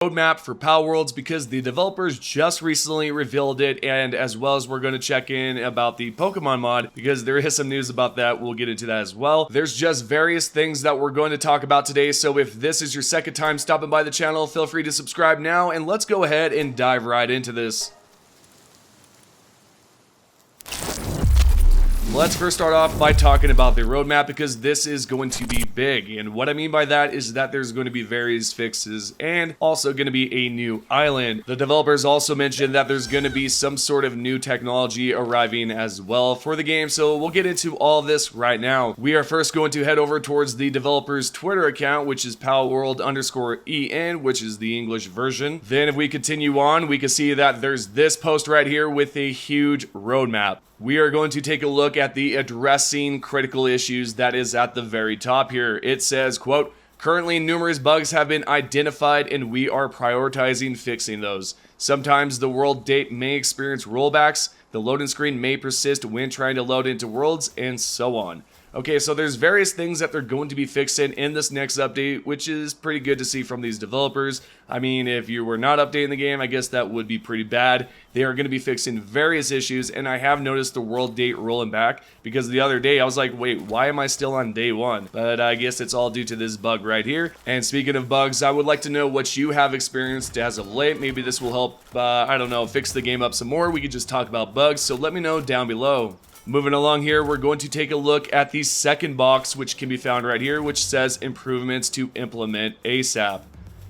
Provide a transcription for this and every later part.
roadmap for Palworlds because the developers just recently revealed it, and as well as we're going to check in about the Pokemon mod because there is some news about that. We'll get into that as well. There's just various things that we're going to talk about today, so if this is your second time stopping by the channel, feel free to subscribe now, and let's go ahead and dive right into this. Let's first start off by talking about the roadmap because this is going to be big, and what I mean by that is that there's going to be various fixes and also going to be a new island. The developers also mentioned that there's going to be some sort of new technology arriving as well for the game, so we'll get into all this right now. We are first going to head over towards the developer's Twitter account, which is Palworld_EN, which is the English version. Then if we continue on, we can see that there's this post right here with a huge roadmap. We are going to take a look at the addressing critical issues that is at the very top here. It says, quote, currently numerous bugs have been identified and we are prioritizing fixing those. Sometimes the world date may experience rollbacks, the loading screen may persist when trying to load into worlds, and so on. Okay, so there's various things that they're going to be fixing in this next update, which is pretty good to see from these developers. I mean, if you were not updating the game, I guess that would be pretty bad. They are going to be fixing various issues, and I have noticed the world date rolling back, because the other day I was like, wait, why am I still on day one? But I guess it's all due to this bug right here. And speaking of bugs, I would like to know what you have experienced as of late. Maybe this will help, I don't know, fix the game up some more. We could just talk about bugs, so let me know down below. Moving along here, we're going to take a look at the second box, which can be found right here, which says improvements to implement ASAP.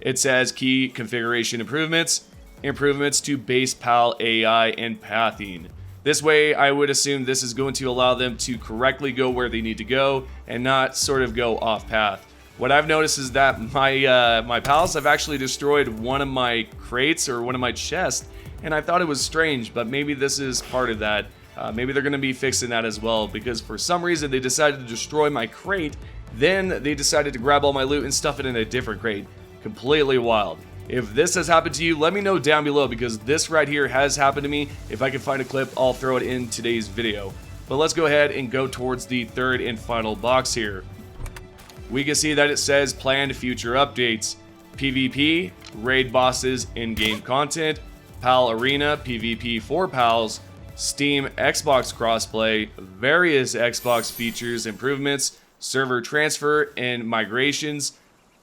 It says key configuration improvements, improvements to base PAL AI and pathing. This way, I would assume this is going to allow them to correctly go where they need to go and not sort of go off path. What I've noticed is that my pals have actually destroyed one of my crates or one of my chests, and I thought it was strange, but maybe this is part of that. Maybe they're going to be fixing that as well, because for some reason they decided to destroy my crate, then they decided to grab all my loot and stuff it in a different crate. Completely wild. If this has happened to you, let me know down below, because this right here has happened to me. If I can find a clip, I'll throw it in today's video. But let's go ahead and go towards the third and final box here. We can see that it says planned future updates. PvP, raid bosses, in-game content, PAL Arena, PvP for PALs, Steam Xbox crossplay, various Xbox features, improvements, server transfer and migrations,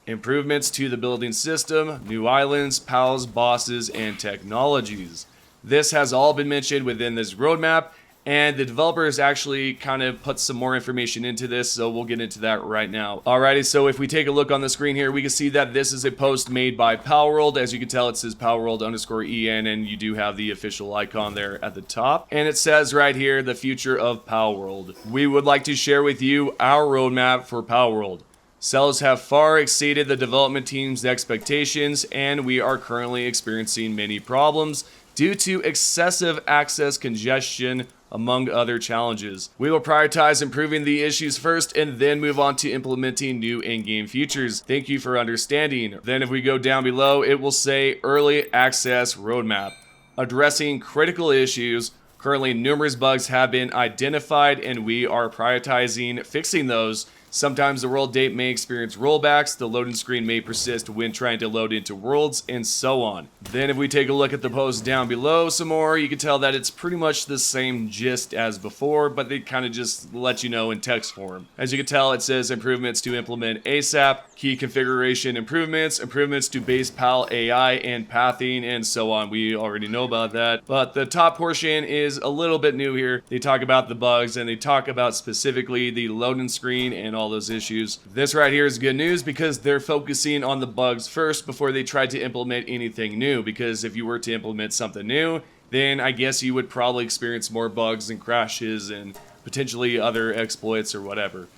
improvements to the building system, new islands, PALs, bosses, and technologies. This has all been mentioned within this roadmap, and the developers actually kind of put some more information into this, so we'll get into that right now. Alrighty, so if we take a look on the screen here, we can see that this is a post made by Palworld. As you can tell, it says Palworld_EN, and you do have the official icon there at the top. And it says right here, the future of Palworld. We would like to share with you our roadmap for Palworld. Sales have far exceeded the development team's expectations, and we are currently experiencing many problems due to excessive access congestion, among other challenges. We will prioritize improving the issues first and then move on to implementing new in-game features. Thank you for understanding. Then if we go down below, it will say Early Access Roadmap. Addressing critical issues. Currently, numerous bugs have been identified and we are prioritizing fixing those. Sometimes the world date may experience rollbacks, the loading screen may persist when trying to load into worlds, and so on. Then if we take a look at the post down below some more, you can tell that it's pretty much the same gist as before, but they kind of just let you know in text form. As you can tell, it says improvements to implement ASAP, key configuration improvements, improvements to base PAL AI and pathing, and so on. We already know about that. But the top portion is a little bit new here. They talk about the bugs and they talk about specifically the loading screen and all those issues. This right here is good news because they're focusing on the bugs first before they try to implement anything new, because if you were to implement something new, then I guess you would probably experience more bugs and crashes and potentially other exploits or whatever.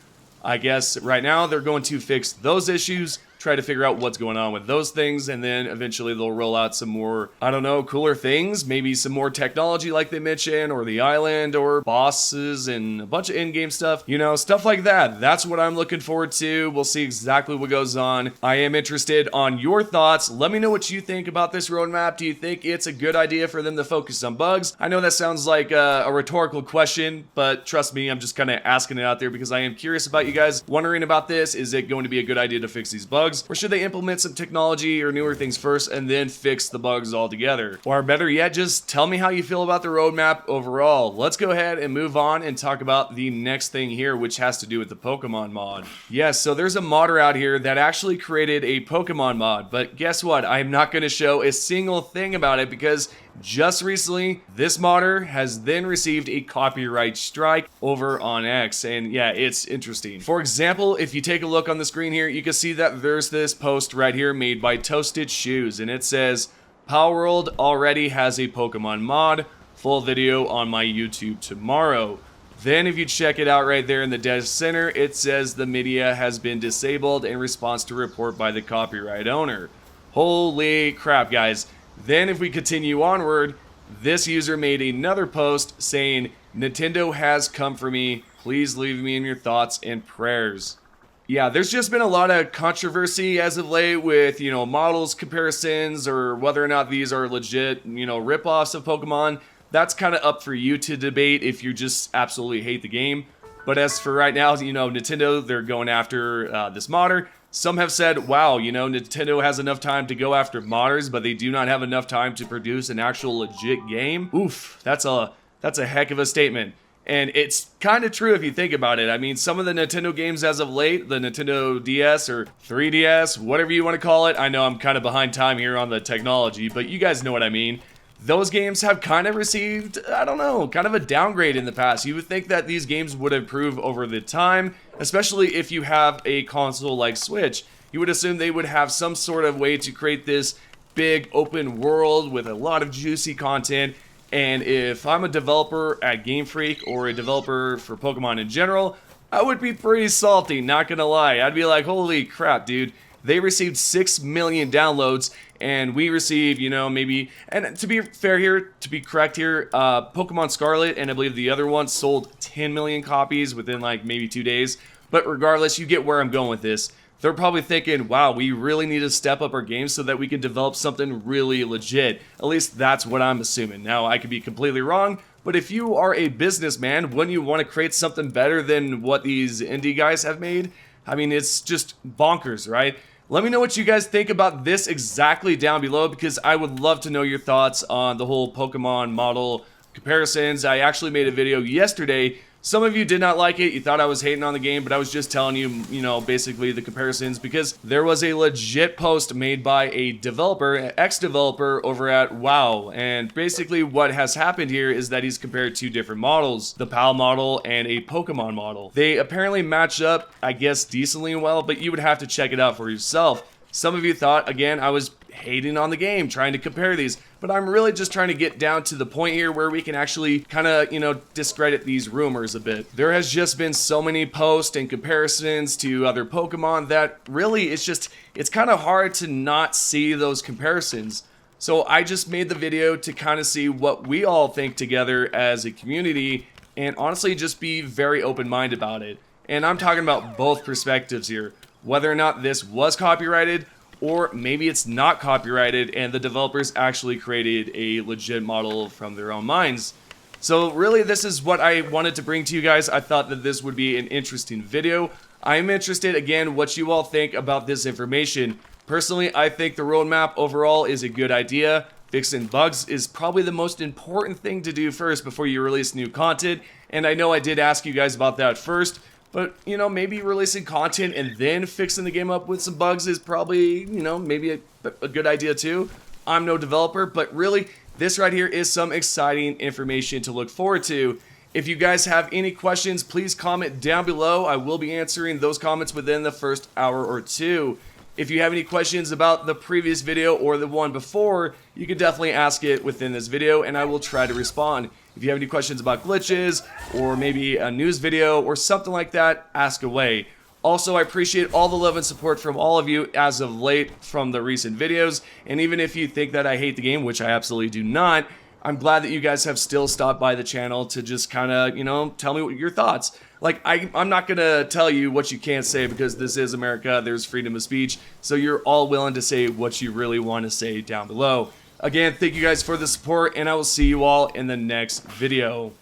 I guess right now they're going to fix those issues, try to figure out what's going on with those things, and then eventually they'll roll out some more, I don't know, cooler things, maybe some more technology like they mentioned, or the island, or bosses, and a bunch of in-game stuff, you know, stuff like that. That's what I'm looking forward to. We'll see exactly what goes on. I am interested on your thoughts. Let me know what you think about this roadmap. Do you think it's a good idea for them to focus on bugs? I know that sounds like a rhetorical question, but trust me, I'm just kind of asking it out there because I am curious about you guys wondering about this. Is it going to be a good idea to fix these bugs? bugs, or should they implement some technology or newer things first and then fix the bugs altogether? Or better yet, just tell me how you feel about the roadmap overall. Let's go ahead and move on and talk about the next thing here, which has to do with the Pokemon mod. Yes, so there's a modder out here that actually created a Pokemon mod, but guess what? I'm not going to show a single thing about it because just recently, this modder has then received a copyright strike over on X, and yeah, it's interesting. For example, if you take a look on the screen here, you can see that there's this post right here made by Toasted Shoes, and it says, Palworld already has a Pokemon mod, full video on my YouTube tomorrow. Then if you check it out right there in the dead center, it says the media has been disabled in response to report by the copyright owner. Holy crap, guys. Then if we continue onward, this user made another post saying, Nintendo has come for me, please leave me in your thoughts and prayers. Yeah, there's just been a lot of controversy as of late with, models comparisons or whether or not these are legit, rip-offs of Pokemon. That's kind of up for you to debate if you just absolutely hate the game. But as for right now, Nintendo, they're going after this modder. Some have said, wow, Nintendo has enough time to go after modders, but they do not have enough time to produce an actual legit game. Oof, that's a heck of a statement. And it's kind of true if you think about it. I mean, some of the Nintendo games as of late, the Nintendo DS or 3DS, whatever you want to call it, I know I'm kind of behind time here on the technology, but you guys know what I mean. Those games have kind of received, I don't know, kind of a downgrade in the past. You would think that these games would improve over the time, especially if you have a console like Switch. You would assume they would have some sort of way to create this big open world with a lot of juicy content. And if I'm a developer at Game Freak or a developer for Pokemon in general, I would be pretty salty, not gonna lie. I'd be like, holy crap, dude. They received 6 million downloads, and we received, maybe, and to be fair here, to be correct here, Pokemon Scarlet and I believe the other one sold 10 million copies within like maybe 2 days. But regardless, you get where I'm going with this. They're probably thinking, wow, we really need to step up our game so that we can develop something really legit. At least that's what I'm assuming. Now, I could be completely wrong, but if you are a businessman, wouldn't you want to create something better than what these indie guys have made? I mean, it's just bonkers, right? Let me know what you guys think about this exactly down below because I would love to know your thoughts on the whole Pokemon model comparisons. I actually made a video yesterday. Some of you did not like it. You thought I was hating on the game, but I was just telling you, basically the comparisons because there was a legit post made by a developer, an ex-developer over at WoW. And basically what has happened here is that he's compared two different models, the PAL model and a Pokemon model. They apparently match up, I guess, decently well, but you would have to check it out for yourself. Some of you thought, again, I was hating on the game, trying to compare these, but I'm really just trying to get down to the point here where we can actually kind of, discredit these rumors a bit. There has just been so many posts and comparisons to other Pokemon that really it's kind of hard to not see those comparisons. So I just made the video to kind of see what we all think together as a community and honestly just be very open-minded about it. And I'm talking about both perspectives here, whether or not this was copyrighted or maybe it's not copyrighted and the developers actually created a legit model from their own minds. So really this is what I wanted to bring to you guys. I thought that this would be an interesting video. I'm interested again what you all think about this information. Personally, I think the roadmap overall is a good idea. Fixing bugs is probably the most important thing to do first before you release new content. And I know I did ask you guys about that first. But, maybe releasing content and then fixing the game up with some bugs is probably, maybe a good idea too. I'm no developer, but really, this right here is some exciting information to look forward to. If you guys have any questions, please comment down below. I will be answering those comments within the first hour or two. If you have any questions about the previous video or the one before, you can definitely ask it within this video and I will try to respond. If you have any questions about glitches or maybe a news video or something like that, ask away. Also, I appreciate all the love and support from all of you as of late from the recent videos. And even if you think that I hate the game, which I absolutely do not, I'm glad that you guys have still stopped by the channel to just kind of, tell me what your thoughts. Like, I'm not going to tell you what you can't say because this is America, there's freedom of speech, so you're all willing to say what you really want to say down below. Again, thank you guys for the support, and I will see you all in the next video.